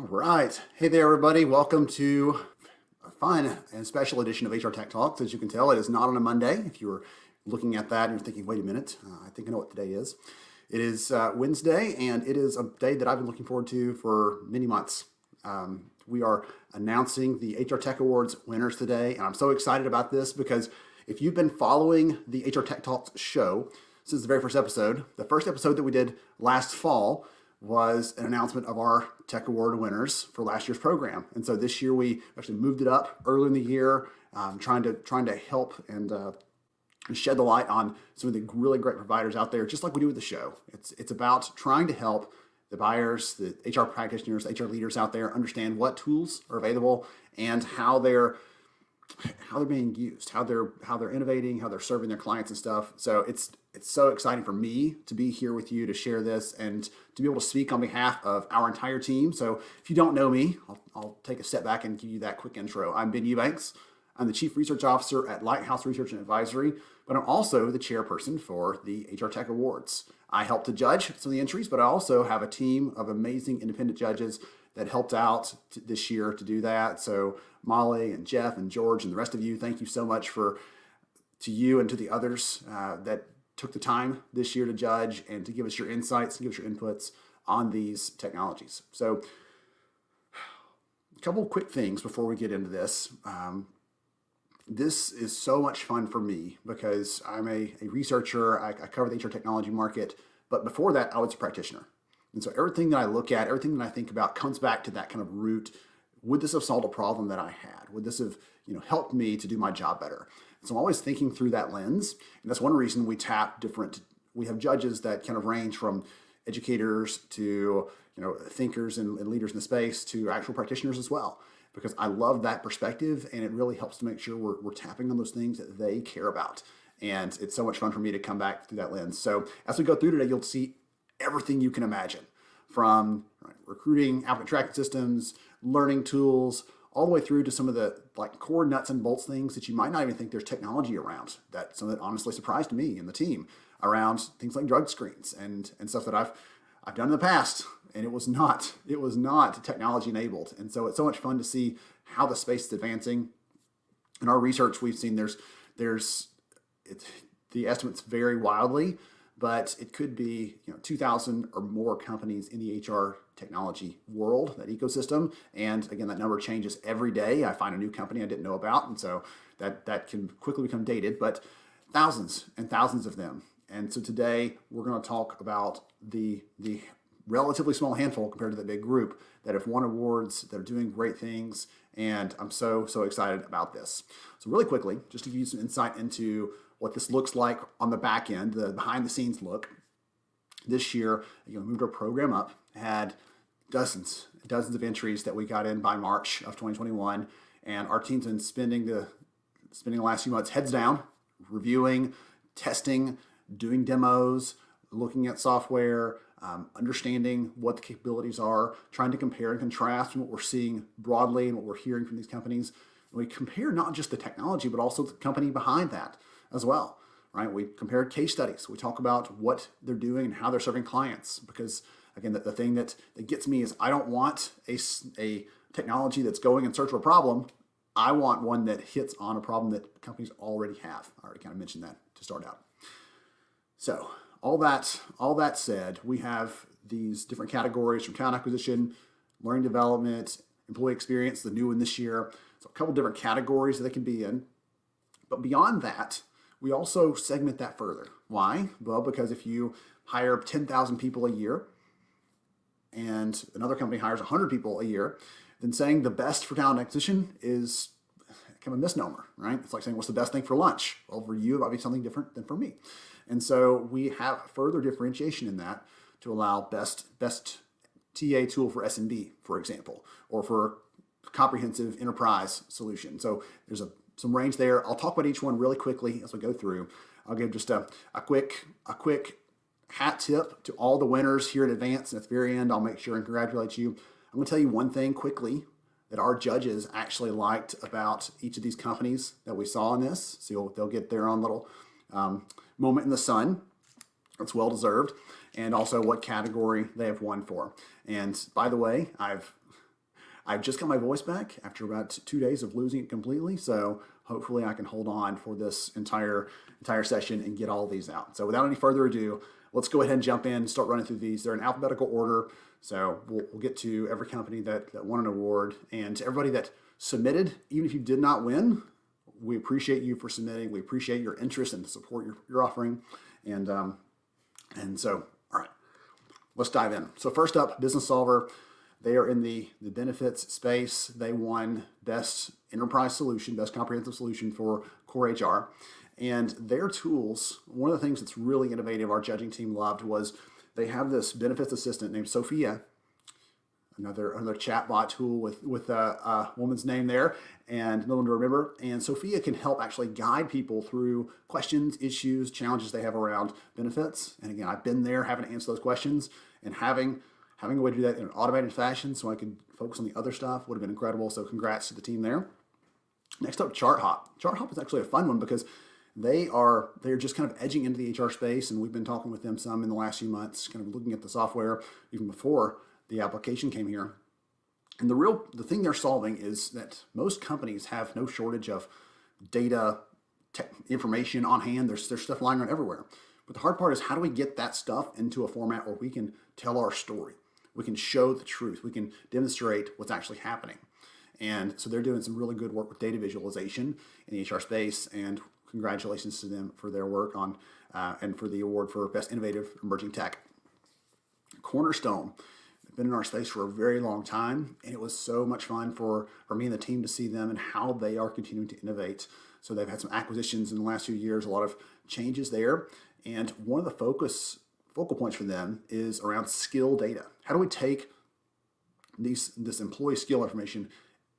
All right. Hey there, everybody. Welcome to a fun and special edition of HR Tech Talks. As you can tell, it is not on a Monday. If you were looking at that and you're thinking, wait a minute, I think I know what today is. It is Wednesday, and it is a day that I've been looking forward to for many months. We are announcing the HR Tech Awards winners today, and I'm so excited about this because if you've been following the HR Tech Talks show since the very first episode, the first episode that we did last fall was an announcement of our Tech Award winners for last year's program. And so this year we actually moved it up early in the year, trying to help and shed the light on some of the really great providers out there, just like we do with the show. It's about trying to help the buyers, the HR practitioners, HR leaders out there understand what tools are available and how they're being used, how they're innovating, how they're serving their clients and stuff. So it's so exciting for me to be here with you to share this and to be able to speak on behalf of our entire team. So if you don't know me, I'll take a step back and give you that quick intro. I'm Ben Eubanks. I'm the Chief Research Officer at Lighthouse Research and Advisory, but I'm also the chairperson for the HR Tech Awards. I help to judge some of the entries, but I also have a team of amazing independent judges that helped out this year to do that. So Molly and Jeff and George and the rest of you, thank you so much to you and to the others that took the time this year to judge and to give us your insights and give us your inputs on these technologies. So a couple of quick things before we get into this. This is so much fun for me because I'm a researcher. I cover the HR technology market, but before that, I was a practitioner. And so everything that I look at, everything that I think about comes back to that kind of root. Would this have solved a problem that I had? Would this have helped me to do my job better? And so I'm always thinking through that lens. And that's one reason we have judges that kind of range from educators to thinkers and leaders in the space to actual practitioners as well. Because I love that perspective, and it really helps to make sure we're tapping on those things that they care about. And it's so much fun for me to come back through that lens. So as we go through today, you'll see everything you can imagine, from recruiting, applicant tracking systems, learning tools, all the way through to some of the core nuts and bolts things that you might not even think there's technology around. That some that honestly surprised me and the team around things like drug screens and stuff that I've done in the past, and it was not technology enabled. And so it's so much fun to see how the space is advancing. In our research, we've seen the estimates vary wildly, but it could be 2,000 or more companies in the HR technology world, that ecosystem. And again, that number changes every day. I find a new company I didn't know about, and so that can quickly become dated, but thousands and thousands of them. And so today we're going to talk about the relatively small handful compared to the big group that have won awards, that are doing great things, and I'm so excited about this. So really quickly, just to give you some insight into what this looks like on the back end, the behind the scenes look. This year, we moved our program up, had dozens of entries that we got in by March of 2021, and our team's been spending the last few months heads down, reviewing, testing, doing demos, looking at software, understanding what the capabilities are, trying to compare and contrast what we're seeing broadly and what we're hearing from these companies. And we compare not just the technology, but also the company behind that as well, right? We compared case studies. We talk about what they're doing and how they're serving clients. Because again, the thing that gets me is I don't want a technology that's going in search of a problem. I want one that hits on a problem that companies already have. I already kind of mentioned that to start out. So all that said, we have these different categories from talent acquisition, learning development, employee experience, the new one this year. So a couple different categories that they can be in. But beyond that, we also segment that further. Why? Well, because if you hire 10,000 people a year and another company hires 100 people a year, then saying the best for talent acquisition is kind of a misnomer, right? It's like saying, what's the best thing for lunch? Well, for you, it might be something different than for me. And so we have further differentiation in that to allow best TA tool for SMB, for example, or for comprehensive enterprise solution. So there's some range there. I'll talk about each one really quickly as we go through. I'll give just a quick hat tip to all the winners here in advance. And at the very end, I'll make sure and congratulate you. I'm going to tell you one thing quickly that our judges actually liked about each of these companies that we saw in this. So they'll get their own little moment in the sun. It's well deserved. And also what category they have won for. And by the way, I've I've just got my voice back after about 2 days of losing it completely. So hopefully I can hold on for this entire session and get all of these out. So without any further ado, let's go ahead and jump in and start running through these. They're in alphabetical order. So we'll get to every company that won an award, and to everybody that submitted, even if you did not win, we appreciate you for submitting. We appreciate your interest and the support you're offering. And so, all right, let's dive in. So first up, Business Solver. They are in the benefits space. They won Best Enterprise Solution, Best Comprehensive Solution for Core HR. And their tools, one of the things that's really innovative our judging team loved was they have this benefits assistant named Sophia, another chatbot tool with a woman's name there and no one to remember. And Sophia can help actually guide people through questions, issues, challenges they have around benefits. And again, I've been there having to answer those questions, and having a way to do that in an automated fashion so I could focus on the other stuff would have been incredible. So congrats to the team there. Next up, ChartHop. ChartHop is actually a fun one because they're just kind of edging into the HR space, and we've been talking with them some in the last few months, kind of looking at the software even before the application came here. And the thing they're solving is that most companies have no shortage of data, information on hand. There's stuff lying around everywhere. But the hard part is, how do we get that stuff into a format where we can tell our story? We can show the truth. We can demonstrate what's actually happening. And so they're doing some really good work with data visualization in the HR space, and congratulations to them for their work on and for the award for Best Innovative Emerging Tech. Cornerstone. They've been in our space for a very long time, and it was so much fun for me and the team to see them and how they are continuing to innovate. So they've had some acquisitions in the last few years, a lot of changes there. And one of the focal points for them is around skill data. How do we take this employee skill information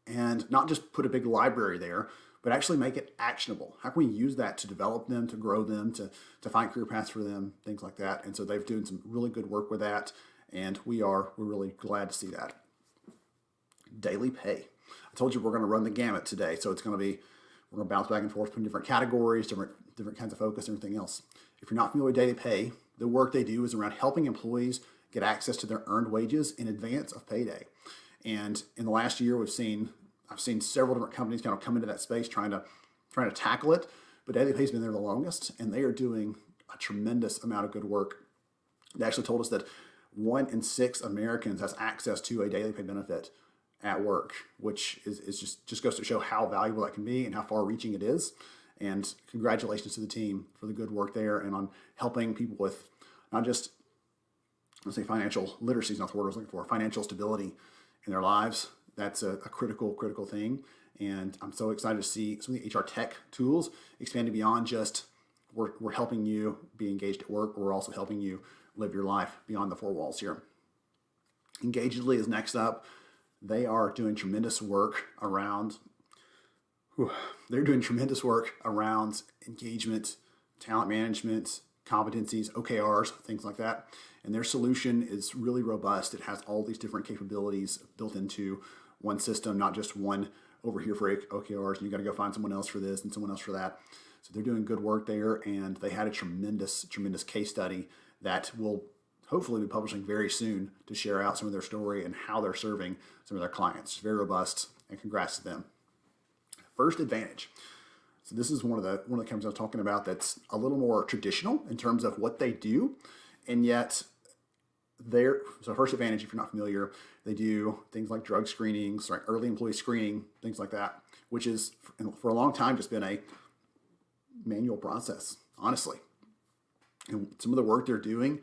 and not just put a big library there, but actually make it actionable? How can we use that to develop them, to grow them, to find career paths for them, things like that? And so they've doing some really good work with that, and we're really glad to see that. Daily pay. I told you we're going to run the gamut today, so we're going to bounce back and forth between different categories, different kinds of focus, and everything else. If you're not familiar with daily pay, the work they do is around helping employees get access to their earned wages in advance of payday. And in the last year, I've seen several different companies kind of come into that space trying to tackle it. But Daily Pay's been there the longest, and they are doing a tremendous amount of good work. They actually told us that 1 in 6 Americans has access to a daily pay benefit at work, which is just goes to show how valuable that can be and how far-reaching it is. And congratulations to the team for the good work there and on helping people with not just, let's say, financial literacy is not the word I was looking for, financial stability in their lives. That's a critical thing. And I'm so excited to see some of the HR tech tools expanding beyond just we're helping you be engaged at work, but we're also helping you live your life beyond the four walls here. Engagedly is next up. They are doing tremendous work around engagement, talent management, competencies, OKRs, things like that. And their solution is really robust. It has all these different capabilities built into one system, not just one over here for OKRs, and you got to go find someone else for this and someone else for that. So they're doing good work there, and they had a tremendous case study that will hopefully be publishing very soon to share out some of their story and how they're serving some of their clients. Very robust, and congrats to them. First Advantage. So this is one of the companies I was talking about that's a little more traditional in terms of what they do, and yet so First Advantage, if you're not familiar, they do things like drug screenings, right, early employee screening, things like that, which is for a long time just been a manual process, honestly. And some of the work they're doing,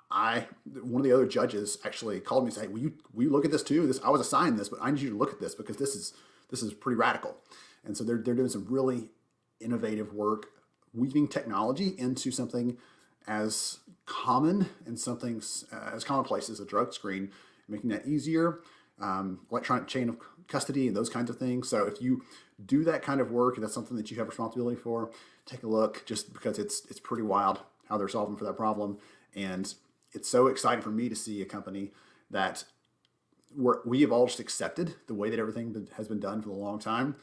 one of the other judges actually called me and said, "Hey, will you look at this too? I was assigned this, but I need you to look at this because this is pretty radical." And so they're doing some really innovative work, weaving technology into something as common and something as commonplace as a drug screen, making that easier, electronic chain of custody and those kinds of things. So if you do that kind of work, and that's something that you have responsibility for, take a look, just because it's pretty wild how they're solving for that problem. And it's so exciting for me to see a company that we have all just accepted the way that everything has been done for a long time.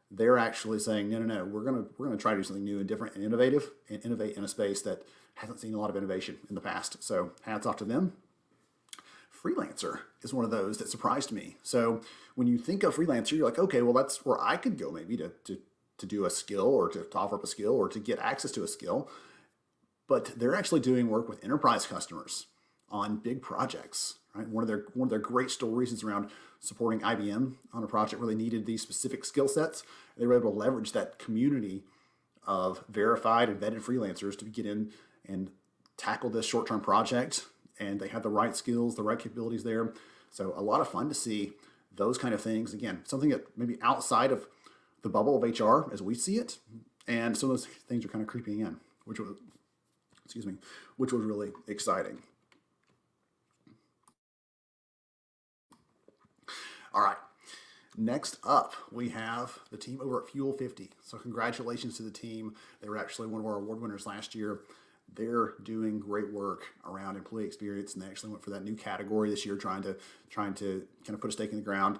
They're actually saying, no, we're gonna try to do something new and different and innovative, and innovate in a space that hasn't seen a lot of innovation in the past. So hats off to them. freelancer is one of those that surprised me. So when you think of freelancer, you're like, okay, well, that's where I could go maybe to do a skill or to offer up a skill or to get access to a skill. But they're actually doing work with enterprise customers on big projects, right? One of their great stories is around supporting IBM on a project where they needed these specific skill sets. They were able to leverage that community of verified and vetted freelancers to get in and tackle this short-term project. And they had the right skills, the right capabilities there. So a lot of fun to see those kind of things. Again, something that maybe outside of the bubble of HR as we see it. And some of those things are kind of creeping in, which was really exciting. All right, next up, we have the team over at Fuel 50. So congratulations to the team. They were actually one of our award winners last year. They're doing great work around employee experience, and they actually went for that new category this year, trying to kind of put a stake in the ground.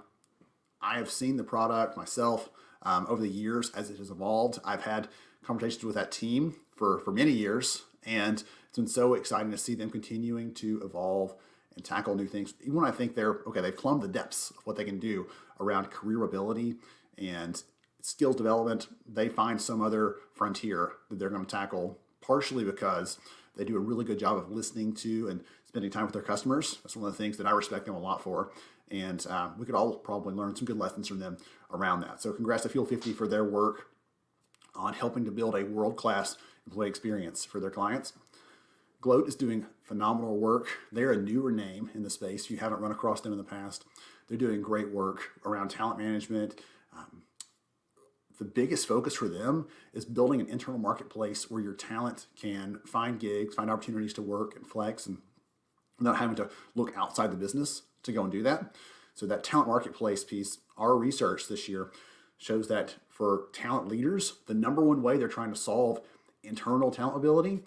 I have seen the product myself over the years as it has evolved. I've had conversations with that team for many years, and it's been so exciting to see them continuing to evolve and tackle new things. Even when I think they've plumbed the depths of what they can do around career mobility and skills development, they find some other frontier that they're going to tackle, partially because they do a really good job of listening to and spending time with their customers. That's one of the things that I respect them a lot for. And we could all probably learn some good lessons from them around that. So congrats to Fuel 50 for their work on helping to build a world-class employee experience for their clients. Gloat is doing phenomenal work. They're a newer name in the space. If you haven't run across them in the past, they're doing great work around talent management. The biggest focus for them is building an internal marketplace where your talent can find gigs, find opportunities to work and flex, and not having to look outside the business to go and do that. So that talent marketplace piece, our research this year shows that for talent leaders, the number one way they're trying to solve internal talent mobility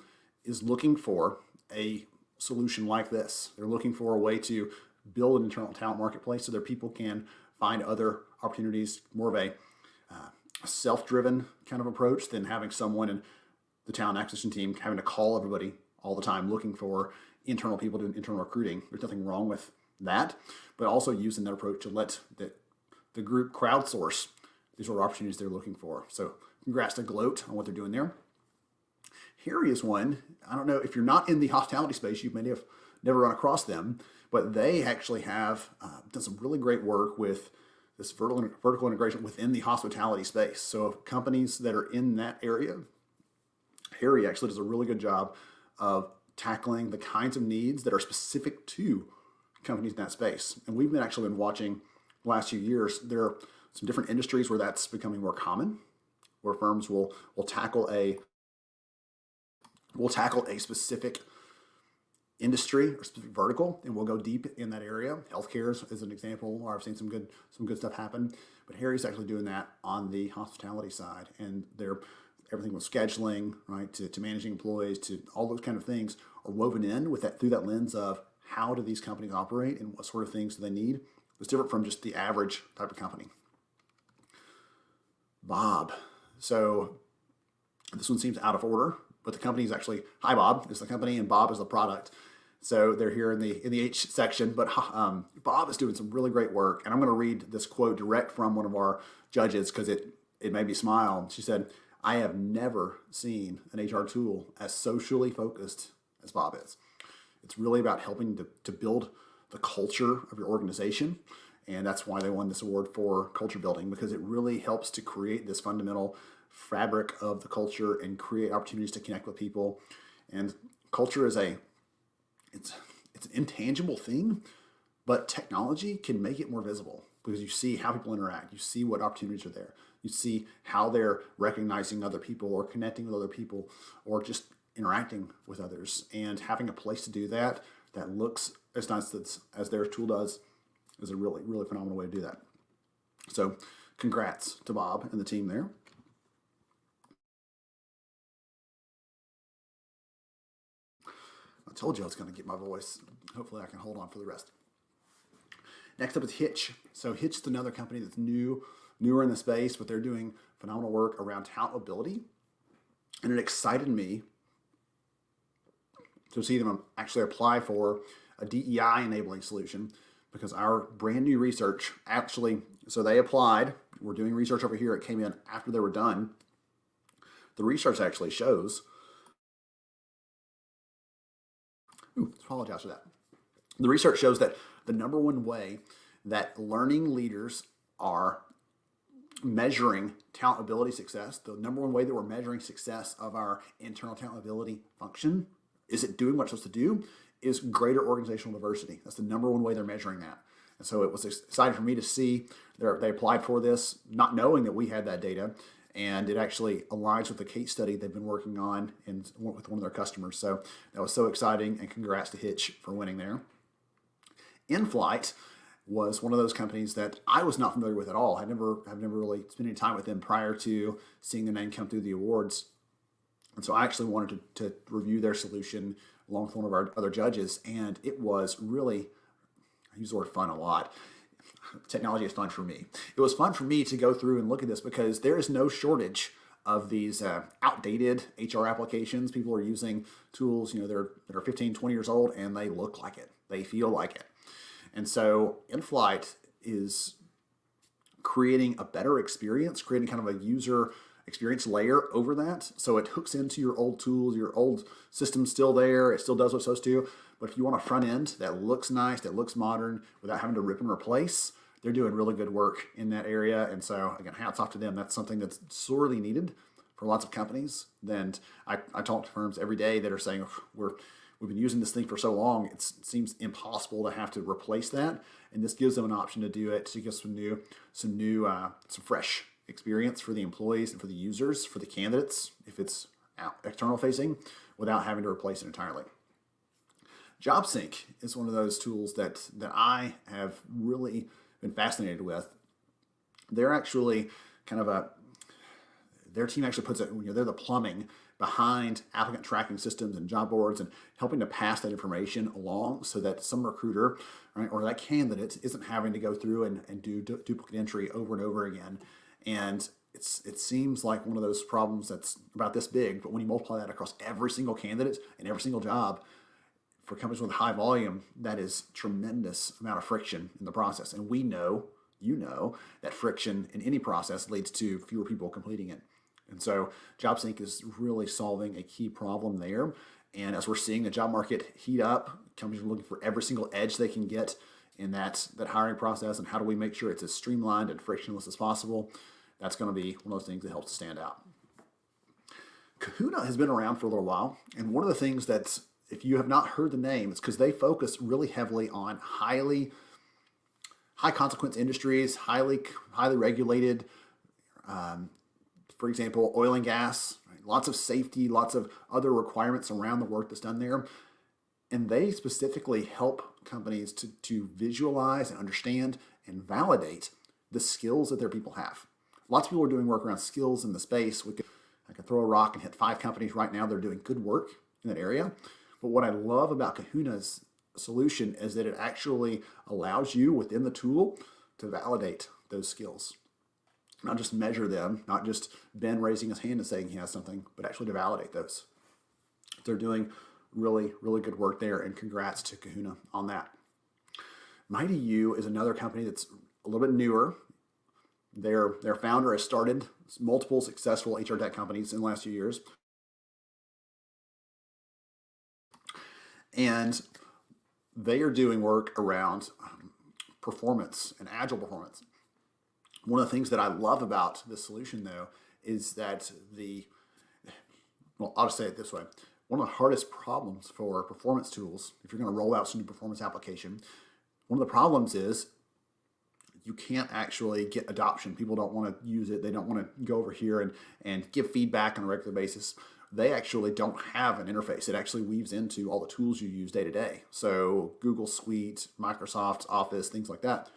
is looking for a solution like this. They're looking for a way to build an internal talent marketplace so their people can find other opportunities, more of a self-driven kind of approach than having someone in the talent acquisition team having to call everybody all the time looking for internal people doing internal recruiting. There's nothing wrong with that, but also using that approach to let the group crowdsource these are opportunities they're looking for. So congrats to Gloat on what they're doing there. Harry is one. I don't know if you're not in the hospitality space, you may have never run across them, but they actually have done some really great work with this vertical integration within the hospitality space. So companies that are in that area, Harry actually does a really good job of tackling the kinds of needs that are specific to companies in that space. And we've actually been watching the last few years. There are some different industries where that's becoming more common, where firms will tackle a specific industry or specific vertical, and we'll go deep in that area. Healthcare is an example where I've seen some good stuff happen. But Harry's actually doing that on the hospitality side, and they're everything from scheduling, right, to managing employees, to all those kind of things are woven in with that through that lens of how do these companies operate and what sort of things do they need. It's different from just the average type of company. Bob. So this one seems out of order, but the company is actually, Hi Bob is the company and Bob is the product. So they're here in the H section, but Bob is doing some really great work. And I'm going to read this quote direct from one of our judges because it made me smile. She said, "I have never seen an HR tool as socially focused as Bob is. It's really about helping to build the culture of your organization. And that's why they won this award for culture building, because it really helps to create this fundamental fabric of the culture and create opportunities to connect with people. And culture is it's an intangible thing, but technology can make it more visible because you see how people interact. You see what opportunities are there. You see how they're recognizing other people or connecting with other people or just interacting with others. And having a place to do that looks as nice as their tool does is a really, really phenomenal way to do that. So congrats to Bob and the team there. I told you I was going to get my voice. Hopefully I can hold on for the rest. Next up is Hitch. So Hitch is another company that's newer in the space, but they're doing phenomenal work around talent mobility. And it excited me to see them actually apply for a DEI enabling solution, because our brand new research actually, so they applied, we're doing research over here, it came in after they were done. The research actually shows, apologize for that. The research shows that the number one way that learning leaders are measuring talent ability success, the number one way that we're measuring success of our internal talent ability function, is it doing what it's supposed to do, is greater organizational diversity. That's the number one way they're measuring that. And so it was exciting for me to see they applied for this, not knowing that we had that data, and it actually aligns with the case study they've been working on with one of their customers. So that was so exciting, and congrats to Hitch for winning there. InFlight was one of those companies that I was not familiar with at all. I've never really spent any time with them prior to seeing the name come through the awards. And so I actually wanted to review their solution along with one of our other judges, and it was really, I use the word fun a lot. Technology is fun for me. It was fun for me to go through and look at this, because there is no shortage of these outdated HR applications. People are using tools, that are 15, 20 years old, and they look like it. They feel like it. And so InFlight is creating a better experience, creating kind of a user experience layer over that. So it hooks into your old tools, your old system's still there, it still does what it's supposed to. But if you want a front end that looks nice, that looks modern, without having to rip and replace, they're doing really good work in that area. And so again, hats off to them. That's something that's sorely needed for lots of companies. And I talk to firms every day that are saying, we've been using this thing for so long, it seems impossible to have to replace that. And this gives them an option to do it, to get some fresh experience for the employees and for the users, for the candidates, if it's external facing, without having to replace it entirely. Jobsync is one of those tools that I have really been fascinated with. They're actually their team actually puts it, they're the plumbing behind applicant tracking systems and job boards, and helping to pass that information along so that some recruiter, right, or that candidate isn't having to go through and do duplicate entry over and over again. And it seems like one of those problems that's about this big, but when you multiply that across every single candidate and every single job, for companies with high volume, that is tremendous amount of friction in the process. And we know, that friction in any process leads to fewer people completing it. And so Jobsync is really solving a key problem there. And as we're seeing the job market heat up, companies are looking for every single edge they can get in that hiring process, and how do we make sure it's as streamlined and frictionless as possible. That's going to be one of those things that helps to stand out. Kahuna has been around for a little while, and one of the things that's, if you have not heard the name, it's because they focus really heavily on high consequence industries, highly regulated, for example, oil and gas, right? Lots of safety, lots of other requirements around the work that's done there. And they specifically help companies to visualize and understand and validate the skills that their people have. Lots of people are doing work around skills in the space. I could throw a rock and hit 5 companies right now. They're doing good work in that area. But what I love about Kahuna's solution is that it actually allows you within the tool to validate those skills. Not just measure them, not just Ben raising his hand and saying he has something, but actually to validate those. They're doing really, really good work there, and congrats to Kahuna on that. Mighty U is another company that's a little bit newer. Their founder has started multiple successful HR tech companies in the last few years. And they are doing work around performance and agile performance. One of the things that I love about this solution, though, is that I'll just say it this way. One of the hardest problems for performance tools, if you're going to roll out some new performance application, one of the problems is you can't actually get adoption. People don't want to use it. They don't want to go over here and give feedback on a regular basis. They actually don't have an interface. It actually weaves into all the tools you use day to day. So Google Suite, Microsoft Office, things like that.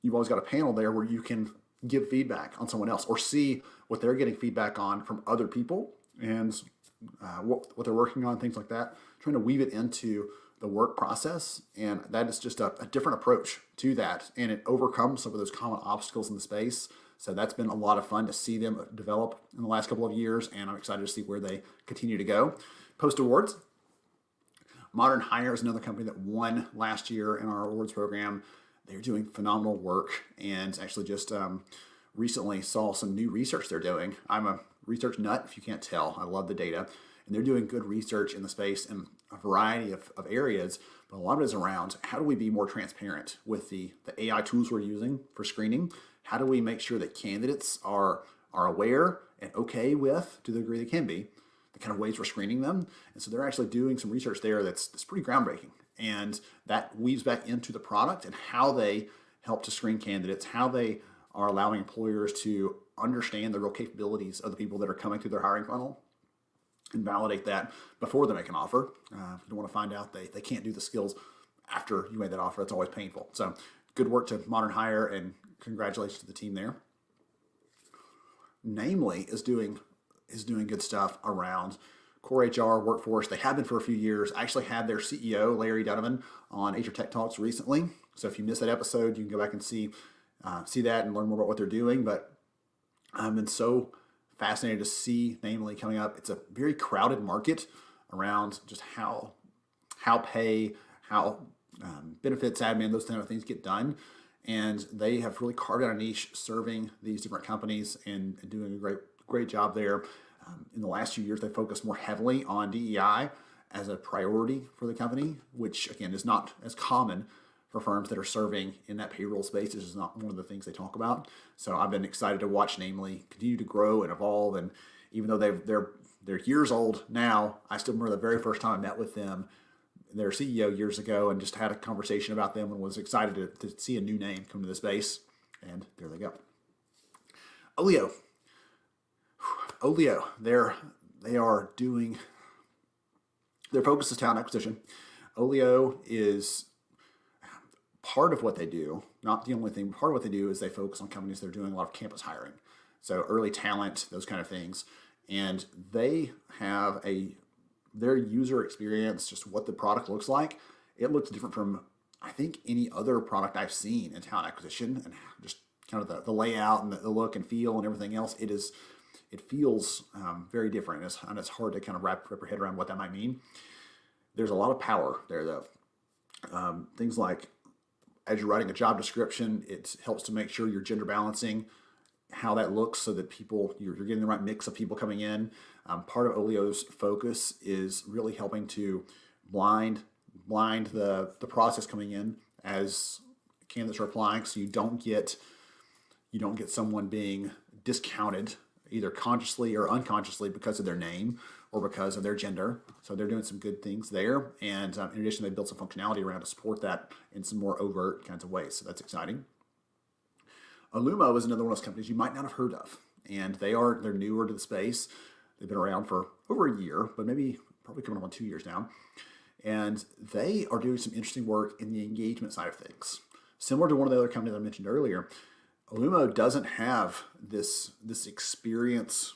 You've always got a panel there where you can give feedback on someone else or see what they're getting feedback on from other people and what they're working on, things like that, trying to weave it into the work process. And that is just a different approach to that. And it overcomes some of those common obstacles in the space. So that's been a lot of fun to see them develop in the last couple of years. And I'm excited to see where they continue to go. Post awards. Modern Hire is another company that won last year in our awards program. They're doing phenomenal work, and actually just recently saw some new research they're doing. I'm a research nut, if you can't tell. I love the data. And they're doing good research in the space in a variety of areas, but a lot of it is around how do we be more transparent with the AI tools we're using for screening? How do we make sure that candidates are aware and okay with, to the degree they can be, the kind of ways we're screening them? And so they're actually doing some research there that's pretty groundbreaking. And that weaves back into the product and how they help to screen candidates, how they are allowing employers to understand the real capabilities of the people that are coming through their hiring funnel and validate that before they make an offer. You don't want to find out they can't do the skills after you made that offer. That's always painful. So good work to Modern Hire, and congratulations to the team there. Namely is doing good stuff around core HR, workforce. They have been for a few years. I actually had their CEO, Larry Donovan, on HR Tech Talks recently. So if you missed that episode, you can go back and see that and learn more about what they're doing. But I've been so fascinated to see Namely coming up. It's a very crowded market around just how pay, how benefits, admin, those kind of things get done. And they have really carved out a niche serving these different companies and doing a great job there. In the last few years, they focused more heavily on DEI as a priority for the company, which again is not as common for firms that are serving in that payroll space. This is not one of the things they talk about. So I've been excited to watch Namely continue to grow and evolve. And even though they're years old now, I still remember the very first time I met with them, their CEO years ago, and just had a conversation about them and was excited to see a new name come to the space. And there they go. Olio, they are doing, their focus is talent acquisition. Olio is part of what they do, not the only thing. Part of what they do is they focus on companies that are doing a lot of campus hiring. So early talent, those kind of things. And they have their user experience, just what the product looks like, it looks different from, I think, any other product I've seen in talent acquisition, and just kind of the layout and the look and feel and everything else. It feels very different, and it's hard to kind of wrap your head around what that might mean. There's a lot of power there, though. Things like, as you're writing a job description, it helps to make sure you're gender balancing how that looks so that you're getting the right mix of people coming in. Part of Olio's focus is really helping to blind the process coming in as candidates are applying, so you don't get someone being discounted either consciously or unconsciously because of their name or because of their gender. So they're doing some good things there. And in addition, they built some functionality around to support that in some more overt kinds of ways. So that's exciting. Alumo is another one of those companies you might not have heard of. And they're newer to the space. They've been around for over a year, but probably coming up on 2 years now. And they are doing some interesting work in the engagement side of things. Similar to one of the other companies I mentioned earlier, Alumo doesn't have this experience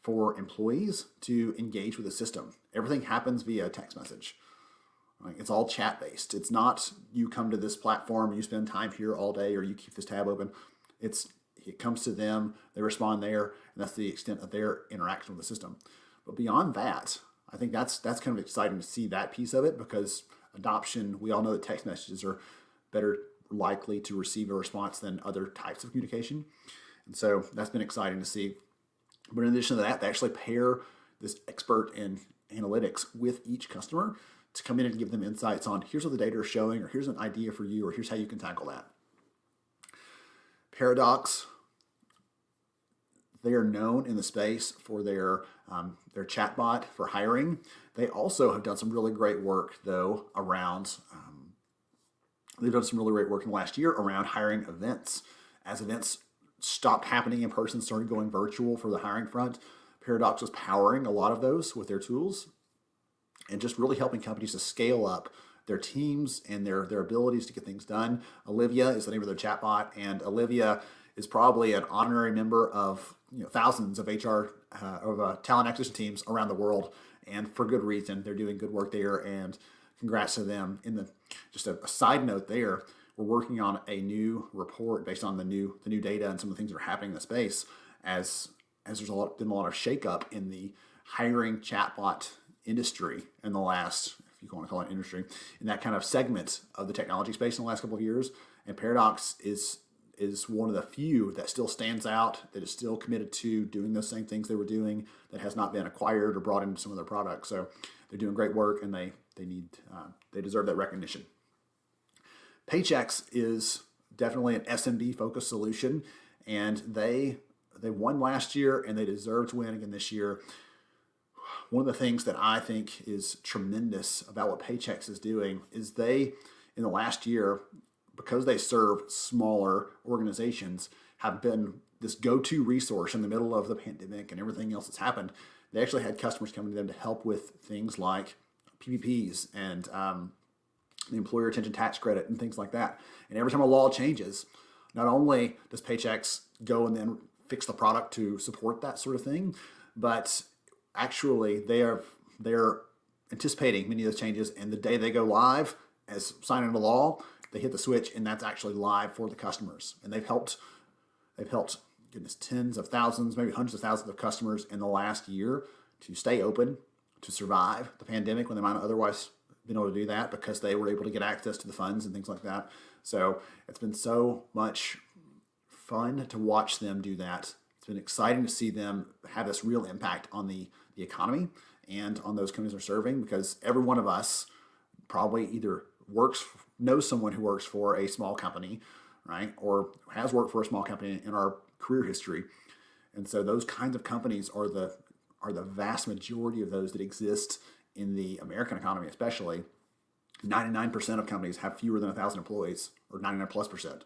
for employees to engage with the system. Everything happens via text message. Right? It's all chat-based. It's not you come to this platform, you spend time here all day, or you keep this tab open. It comes to them, they respond there, and that's the extent of their interaction with the system. But beyond that, I think that's kind of exciting to see that piece of it, because adoption, we all know that text messages are better likely to receive a response than other types of communication. And so that's been exciting to see. But in addition to that, they actually pair this expert in analytics with each customer to come in and give them insights on here's what the data is showing, or here's an idea for you, or here's how you can tackle that. Paradox, they are known in the space for their chatbot for hiring. They also have done some really great work, though, around they've done some really great work in the last year around hiring events. As events stopped happening in person, started going virtual for the hiring front, Paradox was powering a lot of those with their tools and just really helping companies to scale up their teams and their abilities to get things done. Olivia is the name of their chatbot, and Olivia is probably an honorary member of thousands of HR talent acquisition teams around the world, and for good reason. They're doing good work there, and congrats to them. Just a side note there, we're working on a new report based on the new data and some of the things that are happening in the space as there's been a lot of shakeup in the hiring chatbot industry in the last, if you want to call it industry, in that kind of segment of the technology space in the last couple of years. And Paradox is one of the few that still stands out, that is still committed to doing those same things they were doing, that has not been acquired or brought into some of their products. So they're doing great work, and they deserve that recognition. Paychex is definitely an SMB focused solution, and they won last year, and they deserve to win again this year. One of the things that I think is tremendous about what Paychex is doing is they, in the last year, because they serve smaller organizations, have been this go-to resource in the middle of the pandemic and everything else that's happened. They actually had customers coming to them to help with things like PPPs and the employer retention tax credit and things like that. And every time a law changes, not only does Paychex go and then fix the product to support that sort of thing, but actually they're anticipating many of those changes, and the day they go live as signing into law, they hit the switch, and that's actually live for the customers. And they've helped goodness, tens of thousands, maybe hundreds of thousands of customers in the last year to stay open, to survive the pandemic when they might not otherwise been able to do that, because they were able to get access to the funds and things like that. So it's been so much fun to watch them do that. It's been exciting to see them have this real impact on the economy and on those companies they're serving, because every one of us probably either knows someone who works for a small company, right, or has worked for a small company in our career history. And so those kinds of companies are the vast majority of those that exist in the American economy, especially. 99% of companies have fewer than 1,000 employees, or 99+%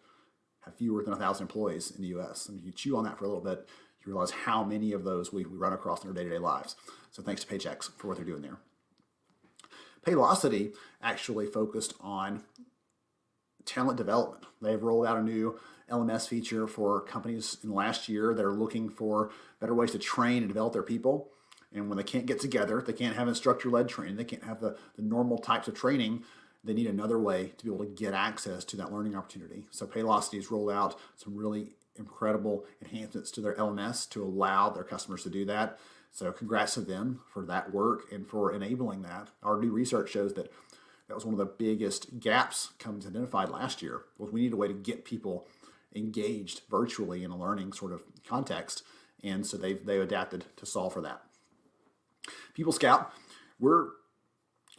have fewer than 1,000 employees in the U.S. I mean, you chew on that for a little bit, you realize how many of those we run across in our day-to-day lives. So thanks to Paychex for what they're doing there. Paylocity actually focused on talent development. They've rolled out a new LMS feature for companies in the last year that are looking for better ways to train and develop their people. And when they can't get together, they can't have instructor-led training, they can't have the normal types of training, they need another way to be able to get access to that learning opportunity. So Paylocity has rolled out some really incredible enhancements to their LMS to allow their customers to do that. So congrats to them for that work and for enabling that. Our new research shows that was one of the biggest gaps companies identified last year, was we need a way to get people engaged virtually in a learning sort of context. And so they've adapted to solve for that. People Scout, we're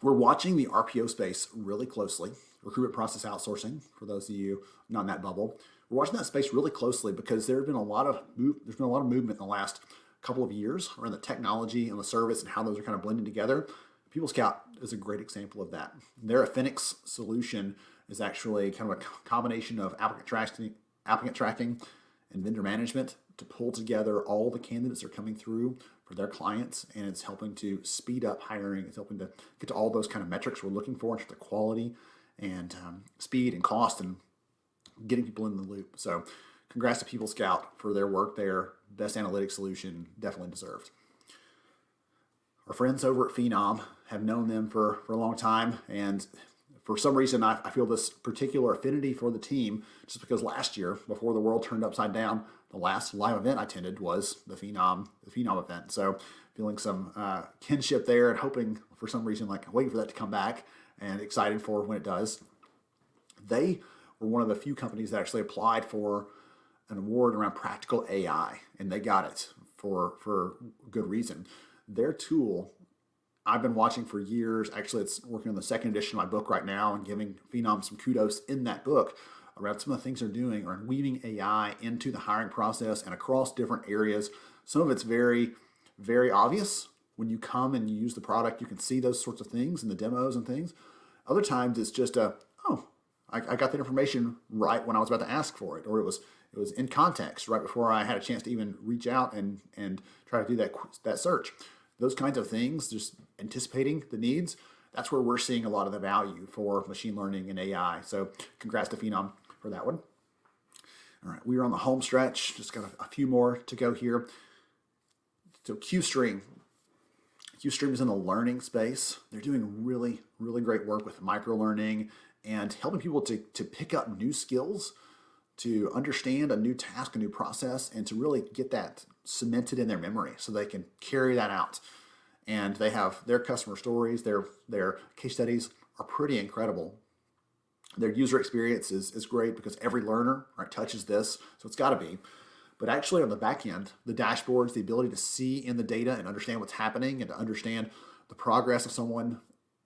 watching the RPO space really closely. Recruitment process outsourcing, for those of you not in that bubble. We're watching that space really closely because there's been a lot of movement in the last couple of years around the technology and the service and how those are kind of blending together. People Scout is a great example of that. Their Affinix solution is actually kind of a combination of applicant tracking and vendor management to pull together all the candidates that are coming through for their clients, and it's helping to speed up hiring. It's helping to get to all those kind of metrics we're looking for in terms of quality and speed and cost and getting people in the loop. So congrats to People Scout for their work there. Best analytics solution, definitely deserved. Our friends over at Phenom have known them for a long time, and for some reason I feel this particular affinity for the team just because last year, before the world turned upside down, the last live event I attended was the Phenom event. So feeling some kinship there and hoping for some reason, like waiting for that to come back, and excited for when it does. They were one of the few companies that actually applied for an award around practical AI, and they got it for good reason. Their tool, I've been watching for years. Actually, it's working on the second edition of my book right now and giving Phenom some kudos in that book around some of the things they're doing around weaving AI into the hiring process and across different areas. Some of it's very, very obvious. When you come and you use the product, you can see those sorts of things in the demos and things. Other times it's just I got that information right when I was about to ask for it, or it was in context right before I had a chance to even reach out and try to do that search. Those kinds of things, just anticipating the needs, that's where we're seeing a lot of the value for machine learning and AI. So congrats to Phenom for that one. All right, we are on the home stretch. Just got a few more to go here. So QStream is in the learning space. They're doing really, really great work with micro-learning and helping people to pick up new skills, to understand a new task, a new process, and to really get that cemented in their memory so they can carry that out. And they have their customer stories, their case studies are pretty incredible. Their user experience is great because every learner, right, touches this, so it's got to be. But actually on the back end, the dashboards, the ability to see in the data and understand what's happening and to understand the progress of someone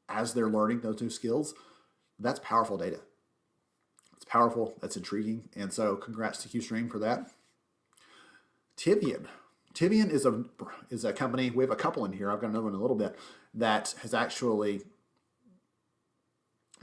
as they're learning those new skills, that's powerful data. It's powerful, that's intriguing, and so congrats to QStream for that. Tivian. Tivian is a company, we have a couple in here, I've got another one in a little bit, that has actually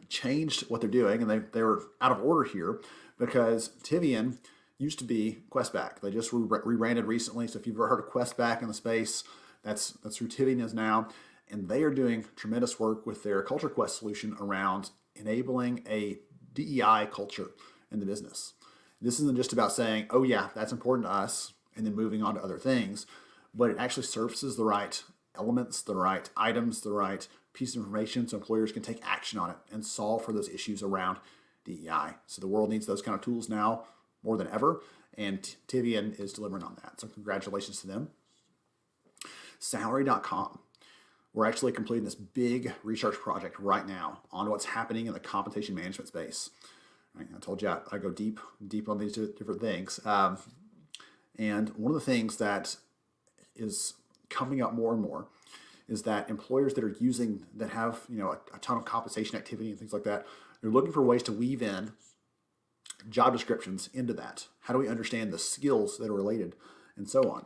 changed what they're doing, and they were out of order here because Tivian used to be Questback. They just rebranded recently, so if you've ever heard of Questback in the space, that's who Tivian is now, and they are doing tremendous work with their Culture Quest solution around enabling a DEI culture in the business. This isn't just about saying, oh yeah, that's important to us, and then moving on to other things, but it actually surfaces the right elements, the right items, the right piece of information so employers can take action on it and solve for those issues around DEI. So the world needs those kind of tools now more than ever, and Tivian is delivering on that. So congratulations to them. Salary.com. We're actually completing this big research project right now on what's happening in the compensation management space. Right, I told you I go deep on these different things. And one of the things that is coming up more and more is that employers that have a ton of compensation activity and things like that, they're looking for ways to weave in job descriptions into that. How do we understand the skills that are related and so on?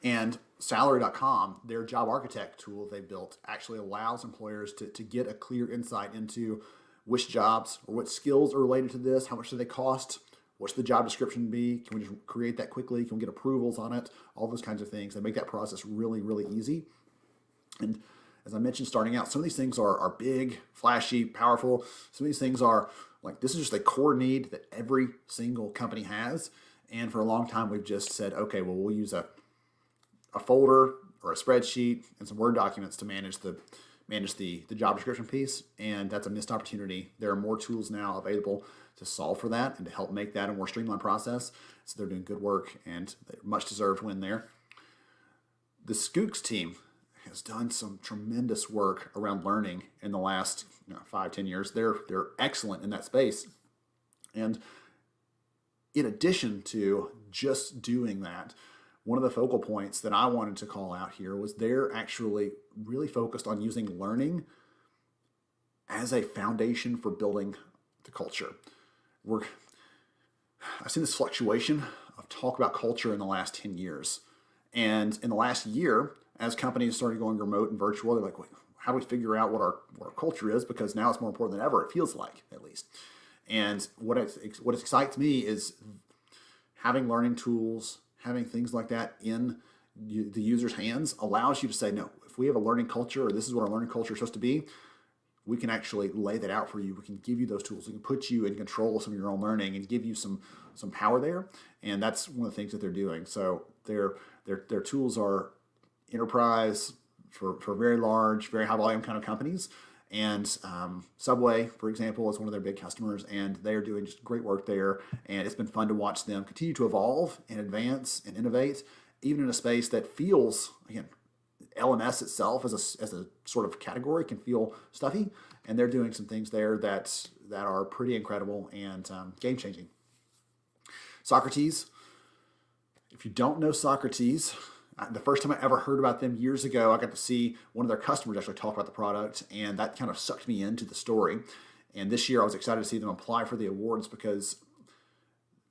And Salary.com, their job architect tool they built, actually allows employers to get a clear insight into which jobs or what skills are related to this, how much do they cost, what's the job description be, can we just create that quickly, can we get approvals on it, all those kinds of things. They make that process really, really easy. And as I mentioned starting out, some of these things are big, flashy, powerful. Some of these things are like, this is just a core need that every single company has. And for a long time, we've just said, okay, well, we'll use a folder or a spreadsheet and some Word documents to manage the job description piece, and that's a missed opportunity. There are more tools now available to solve for that and to help make that a more streamlined process. So they're doing good work, and much deserved win there. The Skooks team has done some tremendous work around learning in the last 5-10 years. They're excellent in that space, and in addition to just doing that, one of the focal points that I wanted to call out here was they're actually really focused on using learning as a foundation for building the culture. I've seen this fluctuation of talk about culture in the last 10 years. And in the last year, as companies started going remote and virtual, they're like, wait, how do we figure out what our culture is? Because now it's more important than ever, it feels like, at least. And what excites me is having learning tools, having things like that in the user's hands allows you to say, no, if we have a learning culture, or this is what our learning culture is supposed to be, we can actually lay that out for you. We can give you those tools. We can put you in control of some of your own learning and give you some power there. And that's one of the things that they're doing. So their tools are enterprise for very large, very high volume kind of companies. And Subway, for example, is one of their big customers, and they're doing just great work there. And it's been fun to watch them continue to evolve and advance and innovate, even in a space that feels, again, LMS itself as a sort of category can feel stuffy. And they're doing some things there that are pretty incredible and game-changing. Socrates. If you don't know Socrates, the first time I ever heard about them years ago, I got to see one of their customers actually talk about the product, and that kind of sucked me into the story. And this year I was excited to see them apply for the awards because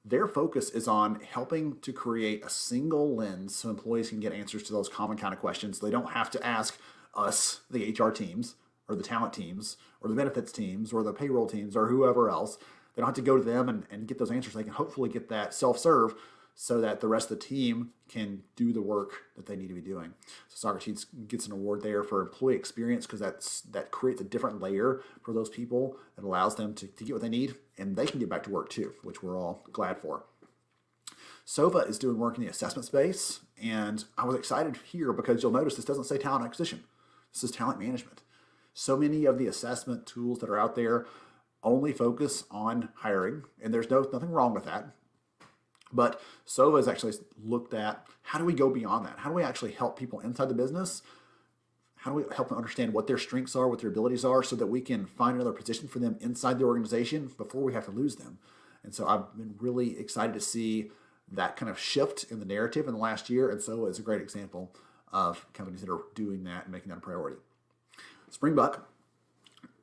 their focus is on helping to create a single lens so employees can get answers to those common kind of questions. They don't have to ask us, the HR teams, or the talent teams, or the benefits teams, or the payroll teams, or whoever else. They don't have to go to them and get those answers. They can hopefully get that self-serve so that the rest of the team can do the work that they need to be doing. So Socrates gets an award there for employee experience because that creates a different layer for those people that allows them to get what they need, and they can get back to work too, which we're all glad for. Sova is doing work in the assessment space, and I was excited here because you'll notice this doesn't say talent acquisition. This is talent management. So many of the assessment tools that are out there only focus on hiring, and there's nothing wrong with that. But SOVA has actually looked at how do we go beyond that? How do we actually help people inside the business? How do we help them understand what their strengths are, what their abilities are, so that we can find another position for them inside the organization before we have to lose them? And so I've been really excited to see that kind of shift in the narrative in the last year. And SOVA is a great example of companies that are doing that and making that a priority. Springbuck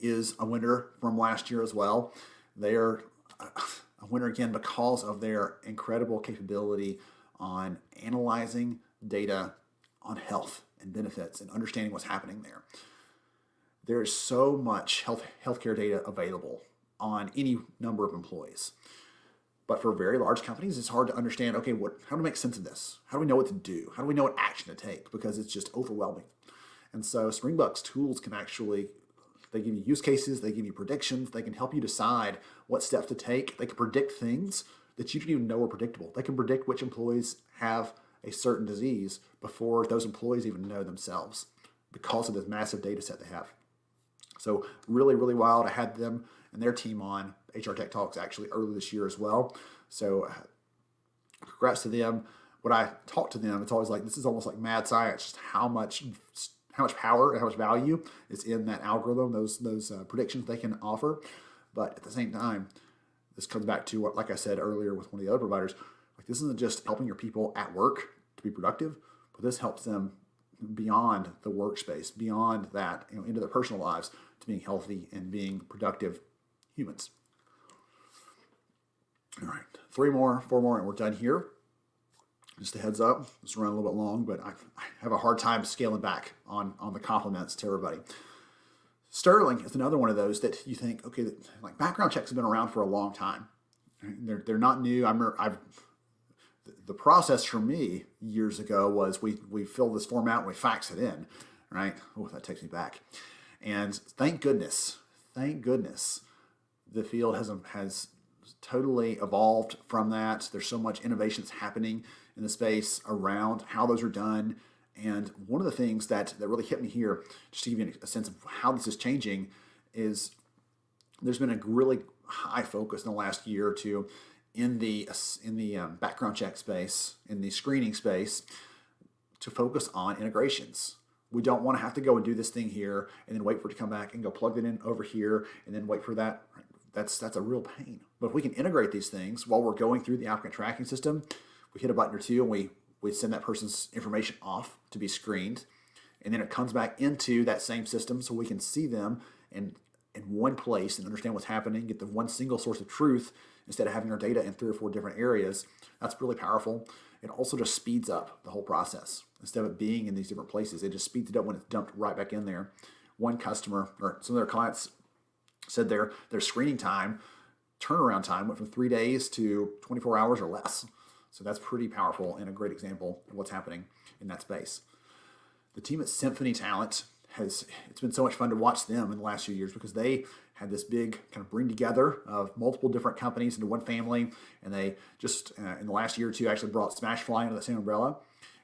is a winner from last year as well. They're a winner again because of their incredible capability on analyzing data on health and benefits and understanding what's happening there. There is so much healthcare data available on any number of employees. But for very large companies, it's hard to understand, okay, how to make sense of this? How do we know what to do? How do we know what action to take? Because it's just overwhelming. And so Springbuck's tools can actually, they give you use cases, they give you predictions, they can help you decide what steps to take. They can predict things that you didn't even know were predictable. They can predict which employees have a certain disease before those employees even know themselves because of this massive data set they have. So really, really wild. I had them and their team on HR Tech Talks actually early this year as well. So congrats to them. When I talk to them, it's always like, this is almost like mad science, just how much power and how much value is in that algorithm, those predictions they can offer. But at the same time, this comes back to what, like I said earlier with one of the other providers, like this isn't just helping your people at work to be productive, but this helps them beyond the workspace, beyond that, into their personal lives, to being healthy and being productive humans. All right, 4 more, and we're done here. Just a heads up, it's running a little bit long, but I have a hard time scaling back on the compliments to everybody. Sterling is another one of those that you think, okay, like background checks have been around for a long time. They're not new. The process for me years ago was we fill this form out and we fax it in, right? Oh, that takes me back. And thank goodness, the field has totally evolved from that. There's so much innovation that's happening in the space around how those are done. And one of the things that really hit me here, just to give you a sense of how this is changing, is there's been a really high focus in the last year or two in the background check space, in the screening space, to focus on integrations. We don't want to have to go and do this thing here and then wait for it to come back and go plug it in over here and then wait for that. That's a real pain. But if we can integrate these things while we're going through the applicant tracking system, we hit a button or two and we send that person's information off to be screened, and then it comes back into that same system so we can see them in one place and understand what's happening, get the one single source of truth instead of having our data in 3 or 4 different areas. That's really powerful. It also just speeds up the whole process. Instead of it being in these different places, it just speeds it up when it's dumped right back in there. One customer, or some of their clients, said their screening time, turnaround time, went from 3 days to 24 hours or less. So that's pretty powerful and a great example of what's happening in that space. The team at Symphony Talent it's been so much fun to watch them in the last few years because they had this big kind of bring together of multiple different companies into one family. And they just, in the last year or two, actually brought Smashfly under the same umbrella.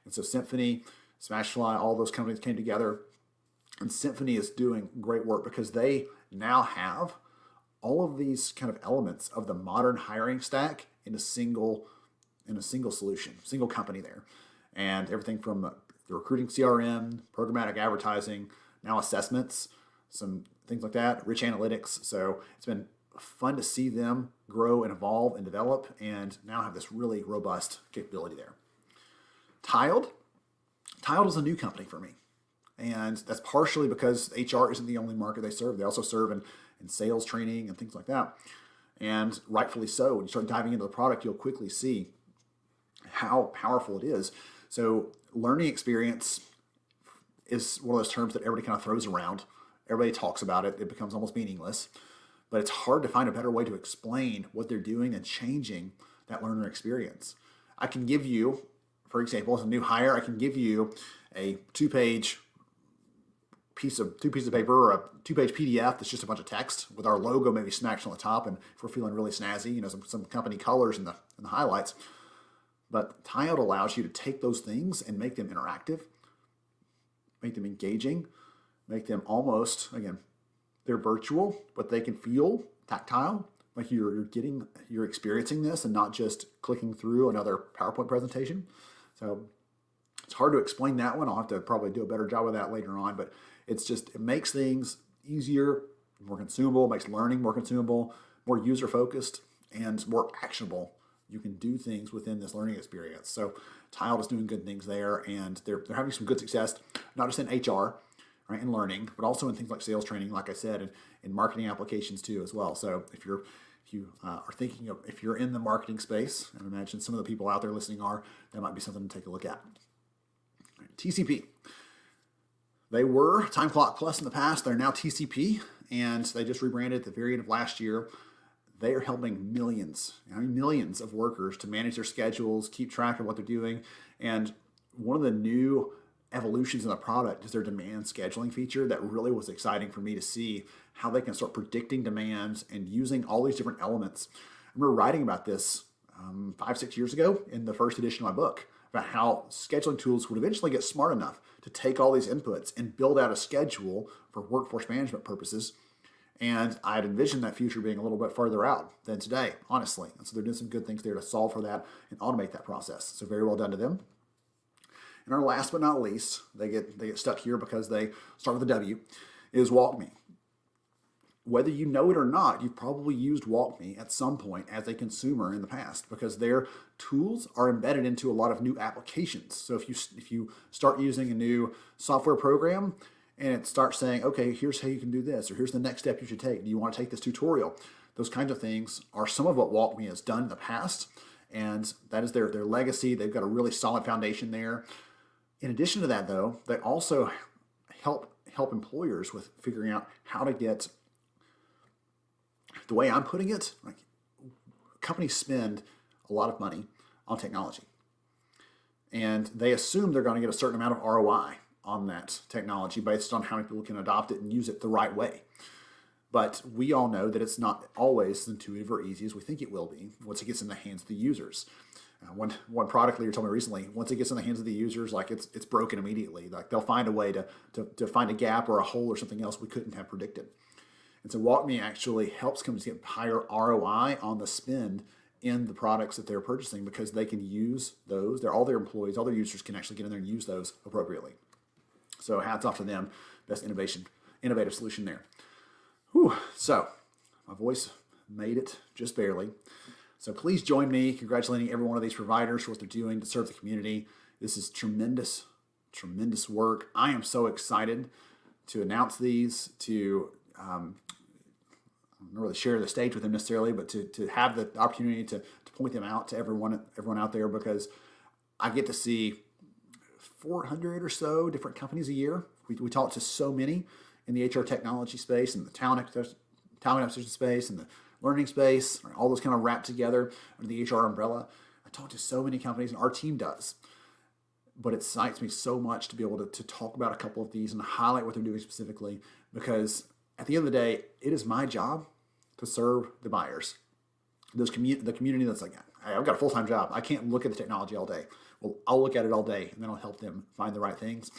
And so Symphony, Smashfly, all those companies came together. And Symphony is doing great work because they now have all of these kind of elements of the modern hiring stack in a single solution, single company there. And everything from the recruiting CRM, programmatic advertising, now assessments, some things like that, rich analytics. So it's been fun to see them grow and evolve and develop and now have this really robust capability there. Tiled is a new company for me. And that's partially because HR isn't the only market they serve. They also serve in sales training and things like that. And rightfully so. When you start diving into the product, you'll quickly see how powerful it is. So learning experience is one of those terms that everybody kind of throws around. Everybody talks about it. It becomes almost meaningless. But it's hard to find a better way to explain what they're doing and changing that learner experience. I can give you, for example, as a new hire, I can give you a 2-page piece of paper or a 2-page PDF that's just a bunch of text with our logo maybe smashed on the top, and if we're feeling really snazzy, some company colors in the highlights. But Tiled allows you to take those things and make them interactive, make them engaging, make them almost, again, they're virtual, but they can feel tactile, like you're experiencing this and not just clicking through another PowerPoint presentation. So it's hard to explain that one. I'll have to probably do a better job of that later on, but it makes things easier, more consumable, makes learning more consumable, more user focused, and more actionable. You can do things within this learning experience. So Tiled is doing good things there, and they're having some good success, not just in HR, right, in learning, but also in things like sales training, like I said, and in marketing applications too as well. So if you are thinking of, if you're in the marketing space, and I imagine some of the people out there listening are, that might be something to take a look at. TCP. They were Time Clock Plus in the past. They're now TCP, and they just rebranded at the very end of last year. They are helping millions of workers to manage their schedules, keep track of what they're doing. And one of the new evolutions in the product is their demand scheduling feature that really was exciting for me to see how they can start predicting demands and using all these different elements. I remember writing about this 5-6 years ago in the first edition of my book about how scheduling tools would eventually get smart enough to take all these inputs and build out a schedule for workforce management purposes. And I had envisioned that future being a little bit further out than today, honestly. And so they're doing some good things there to solve for that and automate that process. So very well done to them. And our last but not least, they get stuck here because they start with a W, is WalkMe. Whether you know it or not, you've probably used WalkMe at some point as a consumer in the past because their tools are embedded into a lot of new applications. So if you start using a new software program and it starts saying, okay, here's how you can do this, or here's the next step you should take. Do you want to take this tutorial? Those kinds of things are some of what WalkMe has done in the past, and that is their legacy. They've got a really solid foundation there. In addition to that, though, they also help employers with figuring out how to get, the way I'm putting it, like companies spend a lot of money on technology, and they assume they're going to get a certain amount of ROI on that technology based on how many people can adopt it and use it the right way. But we all know that it's not always as intuitive or easy as we think it will be once it gets in the hands of the users. One product leader told me recently, once it gets in the hands of the users, like it's broken immediately. Like they'll find a way to find a gap or a hole or something else we couldn't have predicted. And so WalkMe actually helps companies get higher ROI on the spend in the products that they're purchasing because they can use those. All their employees, all their users can actually get in there and use those appropriately. So hats off to them. Best innovative solution there. Whew. So my voice made it just barely. So please join me congratulating every one of these providers for what they're doing to serve the community. This is tremendous, tremendous work. I am so excited to announce these, to I don't really share the stage with them necessarily, but to have the opportunity to point them out to everyone out there, because I get to see 400 or so different companies a year. We talk to so many in the HR technology space and the talent acquisition space and the learning space, all those kind of wrapped together under the HR umbrella. I talk to so many companies, and our team does. But it excites me so much to be able to talk about a couple of these and highlight what they're doing specifically, because at the end of the day, it is my job to serve the buyers. The community that's like, hey, I've got a full-time job. I can't look at the technology all day. Well, I'll look at it all day, and then I'll help them find the right things.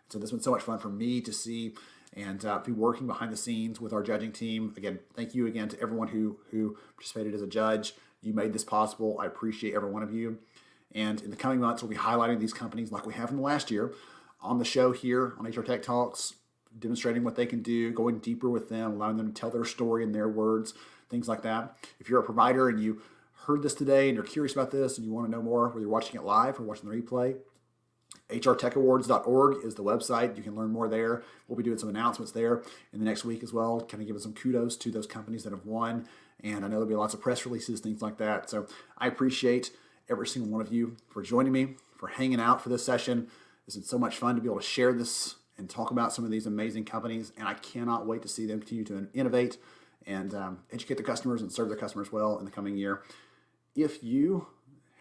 So this has been so much fun for me to see and be working behind the scenes with our judging team. Again, thank you again to everyone who participated as a judge. You made this possible. I appreciate every one of you. And in the coming months, we'll be highlighting these companies like we have in the last year on the show here on HR Tech Talks, demonstrating what they can do, going deeper with them, allowing them to tell their story in their words, things like that. If you're a provider and you heard this today and you're curious about this and you want to know more, whether you're watching it live or watching the replay, hrtechawards.org is the website. You can learn more there. We'll be doing some announcements there in the next week as well, kind of giving some kudos to those companies that have won. And I know there'll be lots of press releases, things like that. So I appreciate every single one of you for joining me, for hanging out for this session. It's been so much fun to be able to share this and talk about some of these amazing companies. And I cannot wait to see them continue to innovate and educate their customers and serve their customers well in the coming year. If you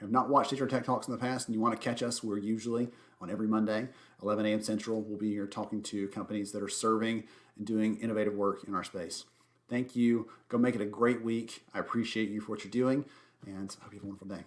have not watched HR Tech Talks in the past and you want to catch us, we're usually on every Monday, 11 a.m. Central. We'll be here talking to companies that are serving and doing innovative work in our space. Thank you. Go make it a great week. I appreciate you for what you're doing, and I hope you have a wonderful day.